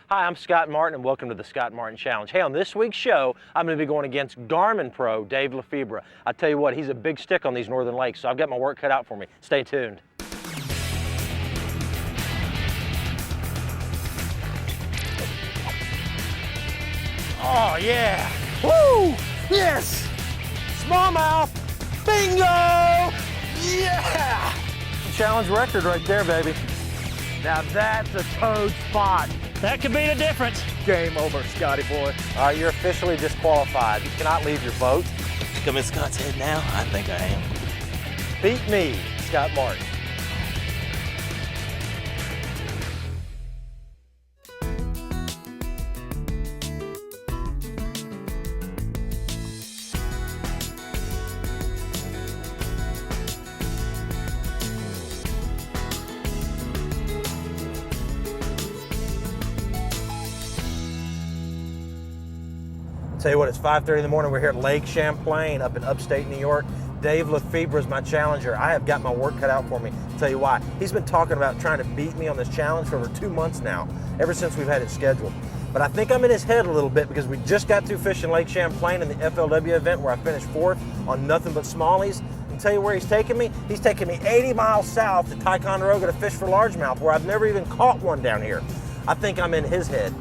Hi, I'm Scott Martin and welcome to the Scott Martin Challenge. Hey, on this week's show, I'm going to be going against Garmin pro Dave Lafebre. I tell you what, he's a big stick on these northern lakes, so I've got my work cut out for me. Stay tuned. Oh yeah! Woo! Yes! Smallmouth! Bingo! Yeah! Challenge record right there, baby. Now that's a toad spot. That could be the difference. Game over, Scotty boy. All right, you're officially disqualified. You cannot leave your boat. Come in Scott's head now? I think I am. Beat me, Scott Martin. Tell you what, it's 5:30 in the morning. We're here at Lake Champlain up in upstate New York. Dave Lafebre is my challenger. I have got my work cut out for me. I'll tell you why. He's been talking about trying to beat me on this challenge for over 2 months now, ever since we've had it scheduled. But I think I'm in his head a little bit because we just got through fishing Lake Champlain in the FLW event where I finished 4th on nothing but smallies. And tell you where he's taking me? He's taking me 80 miles south to Ticonderoga to fish for largemouth, where I've never even caught one down here. I think I'm in his head.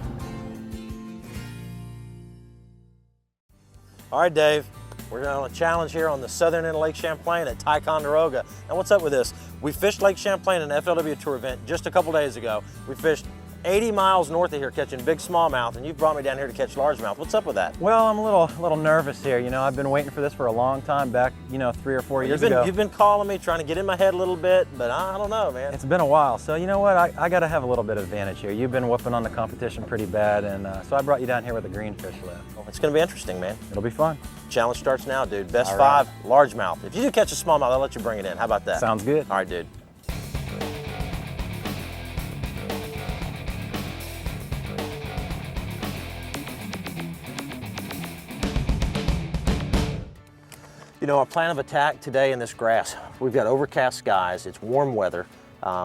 All right, Dave, we're on a challenge here on the southern end of Lake Champlain at Ticonderoga. Now, what's up with this? We fished Lake Champlain in an FLW Tour event just a couple days ago. We fished 80 miles north of here catching big smallmouth, and you've brought me down here to catch largemouth. What's up with that? Well, I'm a little nervous here. You know, I've been waiting for this for a long time back, 3 or 4 years ago. You've been calling me, trying to get in my head a little bit, but I don't know, man. It's been a while, so you know what? I got to have a little bit of advantage here. You've been whooping on the competition pretty bad, and so I brought you down here with a greenfish lift. It's going to be interesting, man. It'll be fun. Challenge starts now, dude. Best All right. 5, largemouth. If you do catch a smallmouth, I'll let you bring it in. How about that? Sounds good. All right, dude. You know, our plan of attack today in this grass, we've got overcast skies, it's warm weather,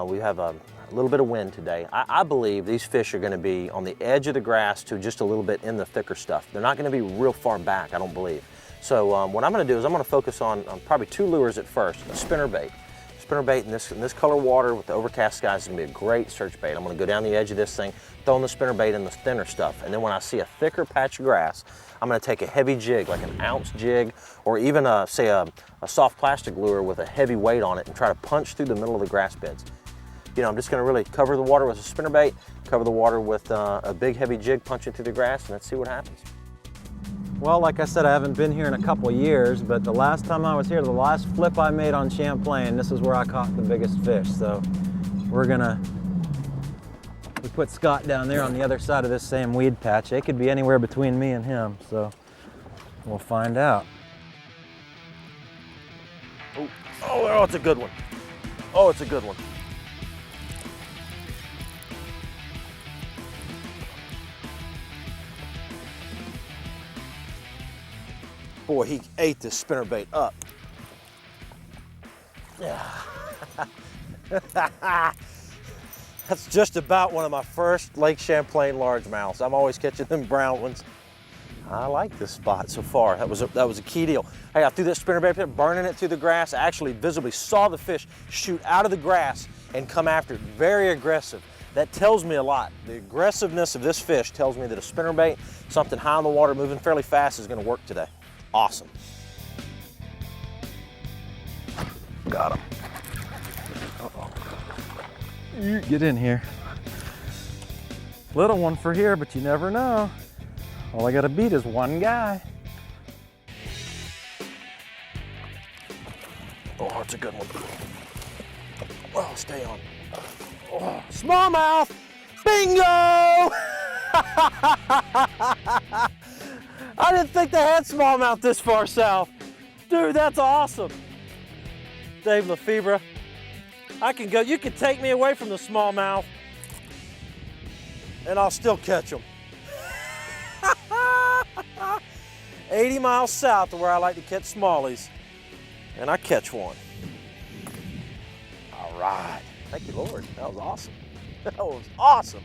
we have a little bit of wind today. I believe these fish are going to be on the edge of the grass to just a little bit in the thicker stuff. They're not going to be real far back, I don't believe. So what I'm going to do is I'm going to focus on probably 2 lures at first, a spinnerbait. Spinnerbait in this color water with the overcast skies is going to be a great search bait. I'm going to go down the edge of this thing, throwing the spinnerbait in the thinner stuff, and then when I see a thicker patch of grass, I'm going to take a heavy jig, like an ounce jig, or even say a soft plastic lure with a heavy weight on it and try to punch through the middle of the grass beds. You know, I'm just going to really cover the water with a spinnerbait, cover the water with a big heavy jig punching through the grass, and let's see what happens. Well, like I said, I haven't been here in a couple of years, but the last time I was here, the last flip I made on Champlain, this is where I caught the biggest fish. So we put Scott down there on the other side of this same weed patch. It could be anywhere between me and him, so we'll find out. Oh, it's a good one. Oh, it's a good one. Boy, he ate this spinnerbait up. Yeah. That's just about one of my first Lake Champlain largemouths. I'm always catching them brown ones. I like this spot so far. That was a key deal. Hey, I threw that spinnerbait pit, burning it through the grass. I actually visibly saw the fish shoot out of the grass and come after it. Very aggressive. That tells me a lot. The aggressiveness of this fish tells me that a spinnerbait, something high in the water, moving fairly fast, is going to work today. Awesome. Got him. Uh-oh. You get in here. Little one for here, but you never know. All I gotta beat is one guy. Oh, it's a good one. Oh, stay on. Oh, smallmouth! Bingo! I didn't think they had smallmouth this far south. Dude, that's awesome. Dave Lafebre, I can go, you can take me away from the smallmouth and I'll still catch them. 80 miles south of where I like to catch smallies, and I catch one. All right. Thank you, Lord. That was awesome. That was awesome.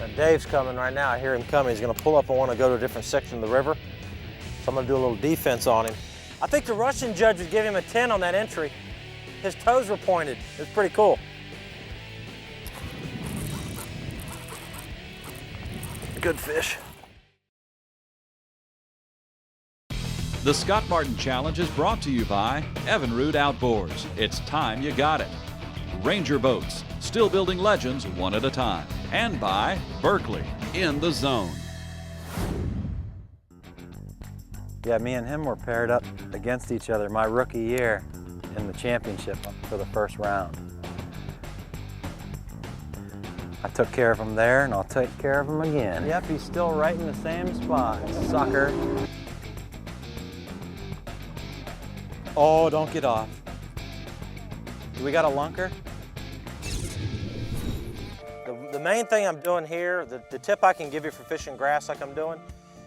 Now Dave's coming right now. I hear him coming. He's gonna pull up and wanna go to a different section of the river. So I'm gonna do a little defense on him. I think the Russian judge would give him a 10 on that entry. His toes were pointed. It was pretty cool. Good fish. The Scott Martin Challenge is brought to you by Evinrude Outboards. It's time you got it. Ranger Boats, still building legends one at a time. And by Berkeley, in the zone. Yeah, me and him were paired up against each other my rookie year in the championship for the first round. I took care of him there, and I'll take care of him again. Yep, he's still right in the same spot, sucker. Oh, don't get off. Do we got a lunker? The main thing I'm doing here, the tip I can give you for fishing grass like I'm doing,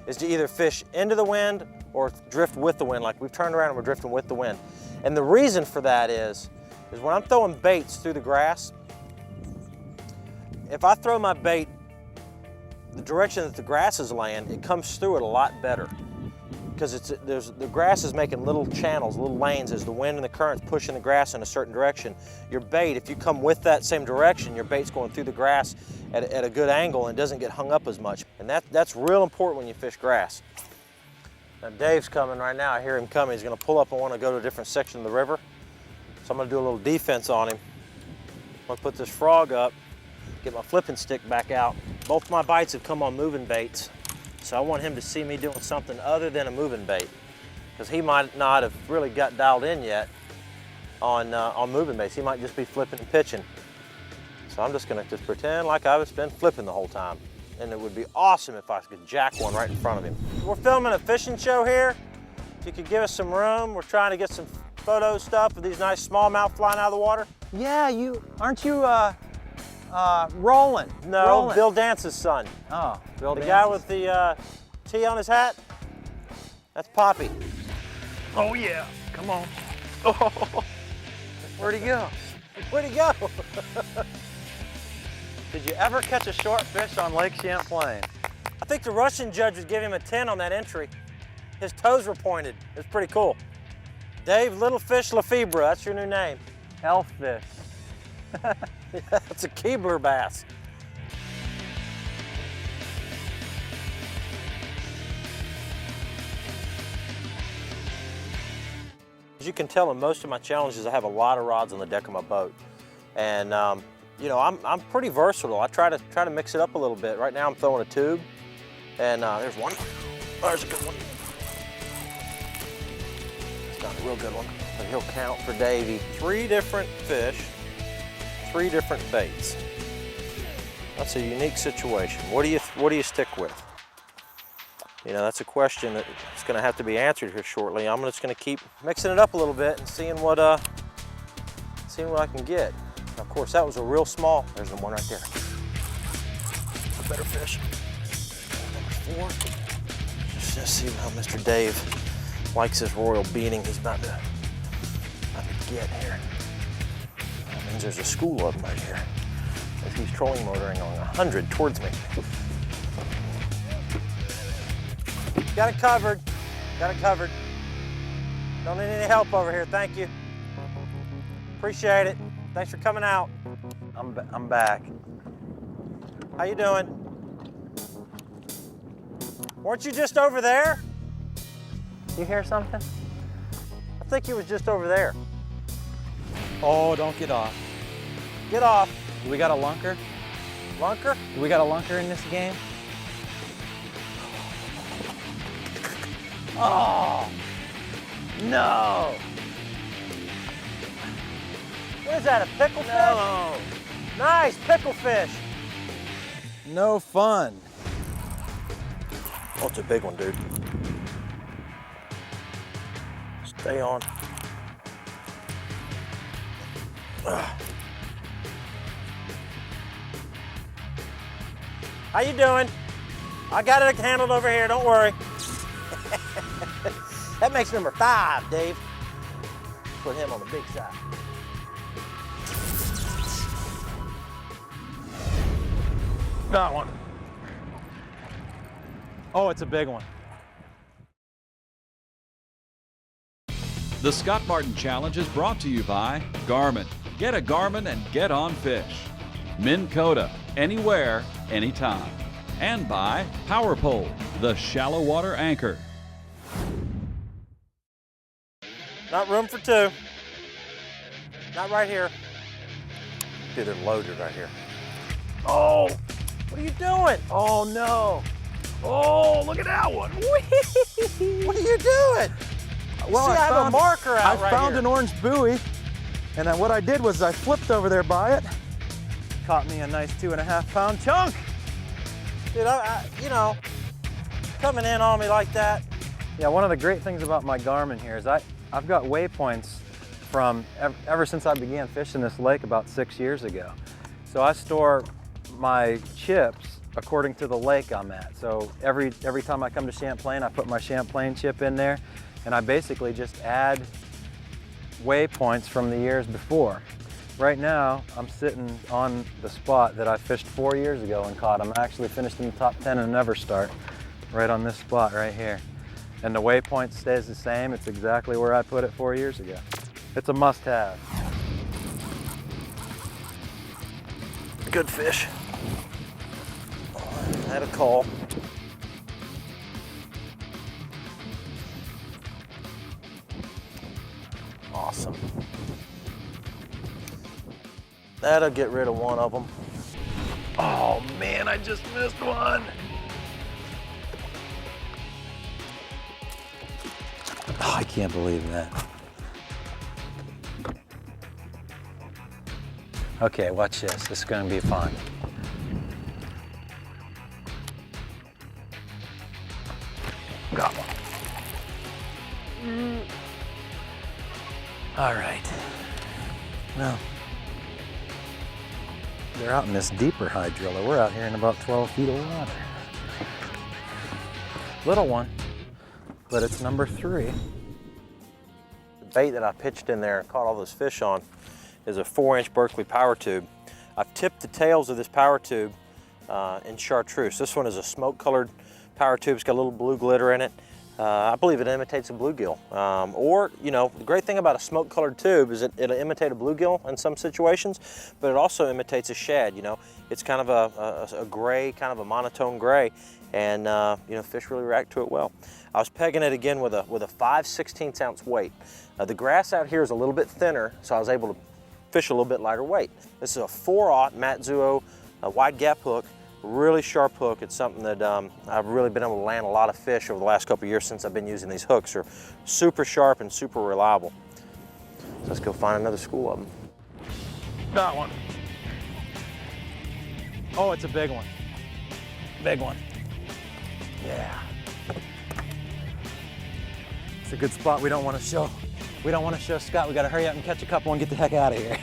is to either fish into the wind or drift with the wind. Like we've turned around and we're drifting with the wind. And the reason for that is when I'm throwing baits through the grass, if I throw my bait the direction that the grass is laying, it comes through it a lot better. Because the grass is making little channels, little lanes as the wind and the current's pushing the grass in a certain direction. Your bait, if you come with that same direction, your bait's going through the grass at a good angle and doesn't get hung up as much. And that's real important when you fish grass. Now Dave's coming right now. I hear him coming. He's gonna pull up and wanna go to a different section of the river. So I'm gonna do a little defense on him. I'm gonna put this frog up, get my flipping stick back out. Both my bites have come on moving baits. So I want him to see me doing something other than a moving bait, because he might not have really got dialed in yet on moving baits. He might just be flipping and pitching. So I'm just gonna pretend like I've been flipping the whole time. And it would be awesome if I could jack one right in front of him. We're filming a fishing show here. If you could give us some room, we're trying to get some photo stuff of these nice smallmouth flying out of the water. Yeah, aren't you Roland? No, Roland. Bill Dance's son. Oh, Bill The Dance's. guy with the T on his hat, that's Poppy. Oh yeah, come on. Oh, where'd he go? Where'd he go? Did you ever catch a short fish on Lake Champlain? I think the Russian judge would give him a 10 on that entry. His toes were pointed. It was pretty cool. Dave, Little Fish Lafebre, that's your new name. Elffish. That's a Keebler bass. As you can tell in most of my challenges, I have a lot of rods on the deck of my boat. And you know, I'm pretty versatile. I try to mix it up a little bit. Right now I'm throwing a tube, and there's one. Oh, there's a good one. It's not a real good one, but he'll count for Davey. 3 different fish, 3 different baits. That's a unique situation. What do you stick with? You know, that's a question that's going to have to be answered here shortly. I'm just going to keep mixing it up a little bit and seeing what I can get. Of course, that was a real small. There's the one right there. A better fish. Number 4. Just see how Mr. Dave likes his royal beating he's about to get here. That means there's a school of them right here. As he's trolling motoring on 100 towards me. Got it covered. Got it covered. Don't need any help over here, thank you. Appreciate it. Thanks for coming out. I'm back. How you doing? Weren't you just over there? You hear something? I think he was just over there. Oh, don't get off. Get off. Do we got a lunker? Lunker? Do we got a lunker in this game? Oh, no. What is that, a pickle fish? No. Nice, pickle fish. No fun. Oh, it's a big one, dude. Stay on. Ugh. How you doing? I got it handled over here, don't worry. That makes number 5, Dave. Put him on the big side. Got one. Oh, it's a big one. The Scott Martin Challenge is brought to you by Garmin. Get a Garmin and get on fish. Minn Kota, anywhere, anytime. And by Power Pole, the shallow water anchor. Not room for two. Not right here. Dude, they're loaded right here. Oh, what are you doing? Oh no. Oh, look at that one. What are you doing? Well, See, I have a marker out I right found here. an orange buoy, and then what I did was I flipped over there by it, caught me a nice 2.5 pound chunk. Dude, you know, coming in on me like that. Yeah, one of the great things about my Garmin here is I've got waypoints from ever since I began fishing this lake about 6 years ago. So I store my chips according to the lake I'm at. So every time I come to Champlain, I put my Champlain chip in there, and I basically just add waypoints from the years before. Right now, I'm sitting on the spot that I fished 4 years ago and caught them. I actually finished in the top 10 in Never Start, right on this spot right here. And the waypoint stays the same. It's exactly where I put it 4 years ago. It's a must-have. Good fish. Had a call. Awesome. That'll get rid of one of them. Oh man, I just missed one. Oh, I can't believe that. Okay, watch this. This is gonna be fun. Got one. All right. Now, they're out in this deeper hydrilla. We're out here in about 12 feet of water. Little one, but it's number 3. The bait that I pitched in there and caught all those fish on is a 4-inch Berkeley power tube. I've tipped the tails of this power tube in chartreuse. This one is a smoke-colored power tube. It's got a little blue glitter in it. I believe it imitates a bluegill. Or, you know, the great thing about a smoke-colored tube is it'll imitate a bluegill in some situations, but it also imitates a shad, you know. It's kind of a gray, kind of a monotone gray, and, you know, fish really react to it well. I was pegging it again with a 5/16 ounce weight. The grass out here is a little bit thinner, so I was able to fish a little bit lighter weight. This is a 4/0 Matsuo wide gap hook. Really sharp hook. It's something that I've really been able to land a lot of fish over the last couple of years since I've been using these hooks. They're super sharp and super reliable. So let's go find another school of them. Got one. Oh, it's a big one. Big one. Yeah. It's a good spot we don't want to show. We don't want to show Scott. We got to hurry up and catch a couple and get the heck out of here.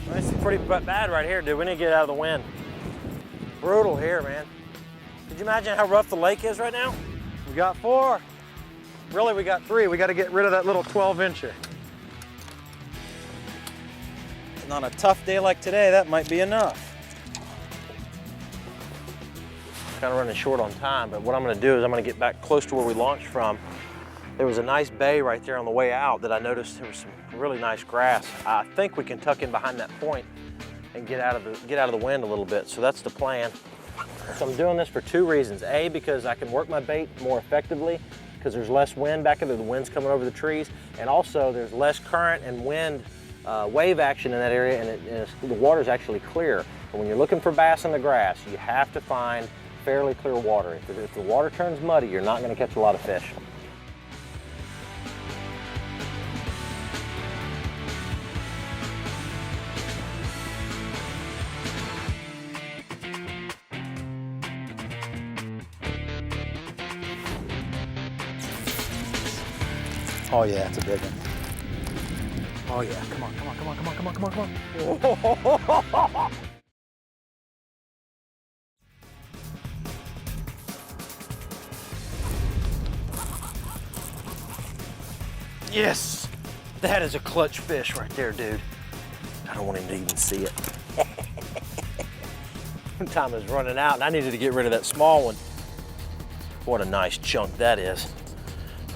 This is pretty bad right here, dude. We need to get out of the wind. Brutal here, man. Could you imagine how rough the lake is right now? We got 4. Really, we got 3. We got to get rid of that little 12-incher. And on a tough day like today, that might be enough. Kind of running short on time, but what I'm going to do is I'm going to get back close to where we launched from. There was a nice bay right there on the way out that I noticed there was some really nice grass. I think we can tuck in behind that point and get out of the wind a little bit. So that's the plan. So I'm doing this for 2 reasons. A, because I can work my bait more effectively because there's less wind back there. The wind's coming over the trees, and also there's less current and wind wave action in that area, and the water's actually clear. But when you're looking for bass in the grass, you have to find fairly clear water. If the water turns muddy, you're not going to catch a lot of fish. Oh yeah, it's a big one. Oh yeah, come on, come on, come on, come on, come on, come on, come on. Yes, that is a clutch fish right there, dude. I don't want him to even see it. Time is running out, and I needed to get rid of that small one. What a nice chunk that is.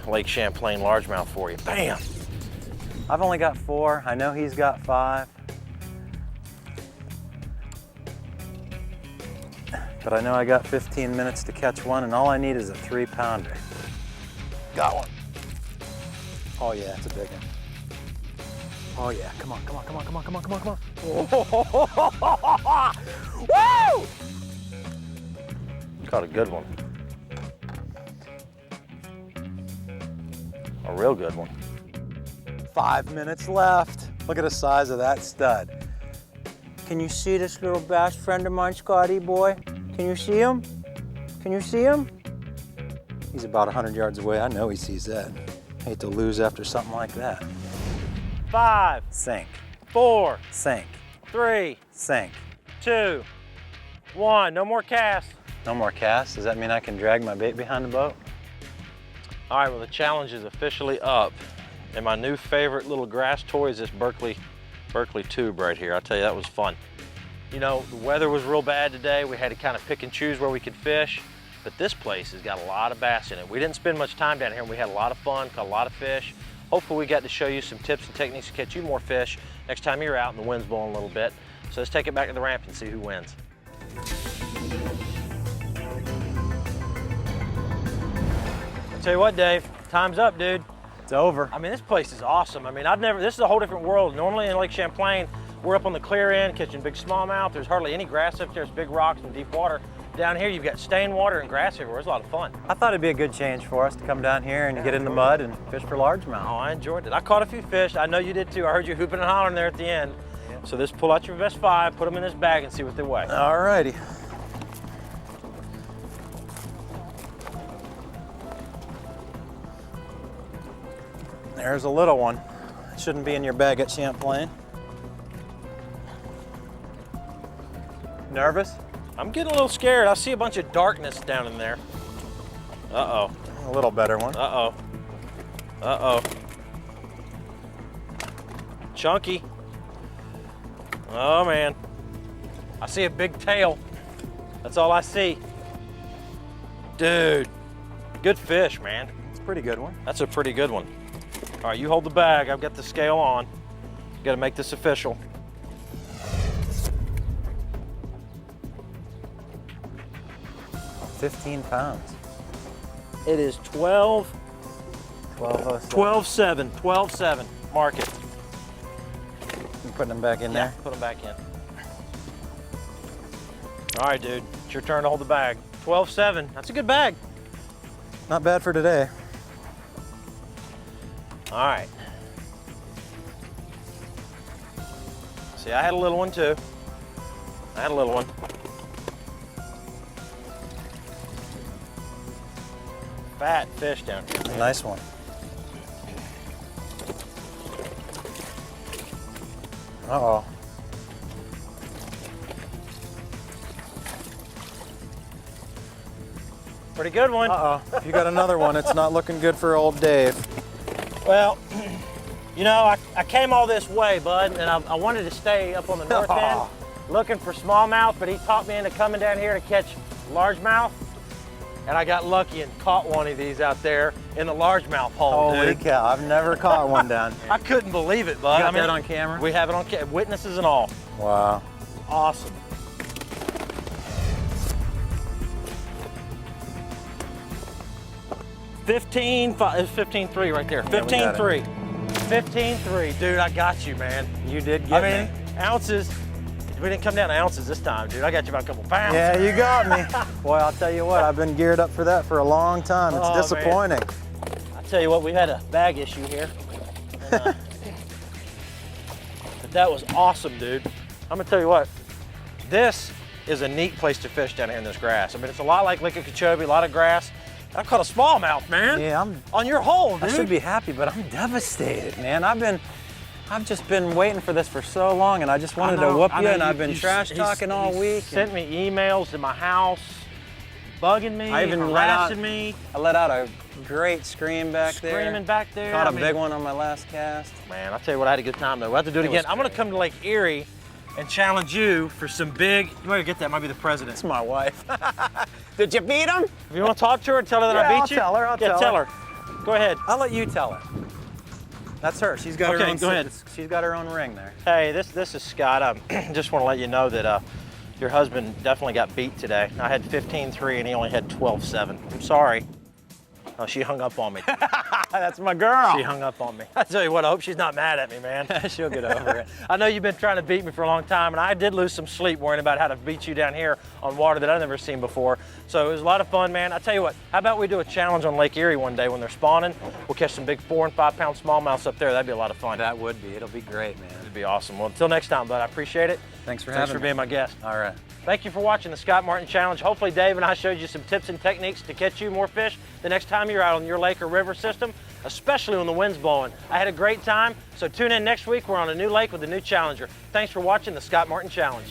Lake Champlain largemouth for you. Bam! I've only got 4. I know he's got 5. But I know I got 15 minutes to catch one, and all I need is a 3-pounder. Got one. Oh yeah, it's a big one. Oh yeah, come on, come on, come on, come on, come on, come on, come on. Woo! Caught a good one. A real good one. 5 minutes left. Look at the size of that stud. Can you see this little bass friend of mine, Scotty boy? Can you see him? Can you see him? He's about 100 yards away. I know he sees that. Hate to lose after something like that. 5, Sink, 4, sink, 3, sink. 2, 1. No more casts. No more casts? Does that mean I can drag my bait behind the boat? All right, well, the challenge is officially up. And my new favorite little grass toy is this Berkeley tube right here. I'll tell you, that was fun. You know, the weather was real bad today. We had to kind of pick and choose where we could fish. But this place has got a lot of bass in it. We didn't spend much time down here, and we had a lot of fun, caught a lot of fish. Hopefully we got to show you some tips and techniques to catch you more fish next time you're out and the wind's blowing a little bit. So let's take it back to the ramp and see who wins. I'll tell you what, Dave, time's up, dude. It's over. I mean, this place is awesome. I mean, this is a whole different world. Normally in Lake Champlain, we're up on the clear end catching big smallmouth. There's hardly any grass up there. There's big rocks and deep water. Down here, you've got staying water and grass everywhere. It's a lot of fun. I thought it'd be a good change for us to come down here and get in the mud and fish for largemouth. Oh, I enjoyed it. I caught a few fish. I know you did too. I heard you hooping and hollering there at the end. Yeah. So just pull out your best 5, put them in this bag and see what they weigh. All righty. There's a little one. It shouldn't be in your bag at Champlain. Nervous? I'm getting a little scared. I see a bunch of darkness down in there. Uh-oh. A little better one. Uh-oh. Uh-oh. Chunky. Oh, man. I see a big tail. That's all I see. Dude, good fish, man. It's a pretty good one. That's a pretty good one. All right, you hold the bag. I've got the scale on. Got to make this official. $15 pounds. It is 12, 1207. 12.7. Mark it. You putting them back in there? Put them back in. All right, dude. It's your turn to hold the bag. 12.7. That's a good bag. Not bad for today. All right. See, I had a little one too. I had a little one. Fat fish down here. Nice one. Uh-oh. Pretty good one. Uh-oh. If you got another one, it's not looking good for old Dave. Well, you know, I came all this way, bud, and I wanted to stay up on the north end looking for smallmouth, but he talked me into coming down here to catch largemouth. And I got lucky and caught one of these out there in the largemouth hole, Holy dude. cow, I've never caught one down here. I couldn't believe it, bud. You got that on camera? We have it on camera, witnesses and all. Wow. Awesome. It's 15.3 right there. 15.3. 15.3. Dude, I got you, man. You did get me. Ounces. We didn't come down to ounces this time, dude. I got you about a couple pounds. Yeah, you got me. Boy, I'll tell you what, I've been geared up for that for a long time. It's disappointing. Man. I'll tell you what, we had a bag issue here. And, but that was awesome, dude. I'm gonna tell you what, this is a neat place to fish down here in this grass. I mean, it's a lot like Lake Okeechobee, a lot of grass. I caught a smallmouth, man. Yeah, on your hole, dude. I should be happy, but I'm devastated, man. I've just been waiting for this for so long, and I just wanted to whoop you, and I've been trash talking all week. Sent me emails to my house, bugging me, harassing me. I let out a great scream back there. Screaming back there. Caught a big one on my last cast. Man, I'll tell you what, I had a good time though. We'll have to do it again. I'm gonna come to Lake Erie and challenge you for some big, you might get that, might be the president. It's my wife. Did you beat him? If you want to talk to her and tell her that I beat you? I'll tell her, I'll tell her. Go ahead. I'll let you tell her. That's her. She's got her Okay, own. go ahead. She's got her own ring there. Hey, this is Scott. I just want to let you know that your husband definitely got beat today. I had 15-3 and he only had 12-7. I'm sorry. Oh, she hung up on me. That's my girl. She hung up on me. I tell you what, I hope she's not mad at me, man. She'll get over it. I know you've been trying to beat me for a long time, and I did lose some sleep worrying about how to beat you down here on water that I've never seen before. So it was a lot of fun, man. I tell you what, how about we do a challenge on Lake Erie one day when they're spawning? We'll catch some big 4 and 5 pound smallmouths up there. That'd be a lot of fun. That would be. It'll be great, man. It'd be awesome. Well, until next time, bud, I appreciate it. Thanks for Thanks for being my guest. All right. Thank you for watching the Scott Martin Challenge. Hopefully Dave and I showed you some tips and techniques to catch you more fish the next time you're out on your lake or river system, especially when the wind's blowing. I had a great time, so tune in next week. We're on a new lake with a new challenger. Thanks for watching the Scott Martin Challenge.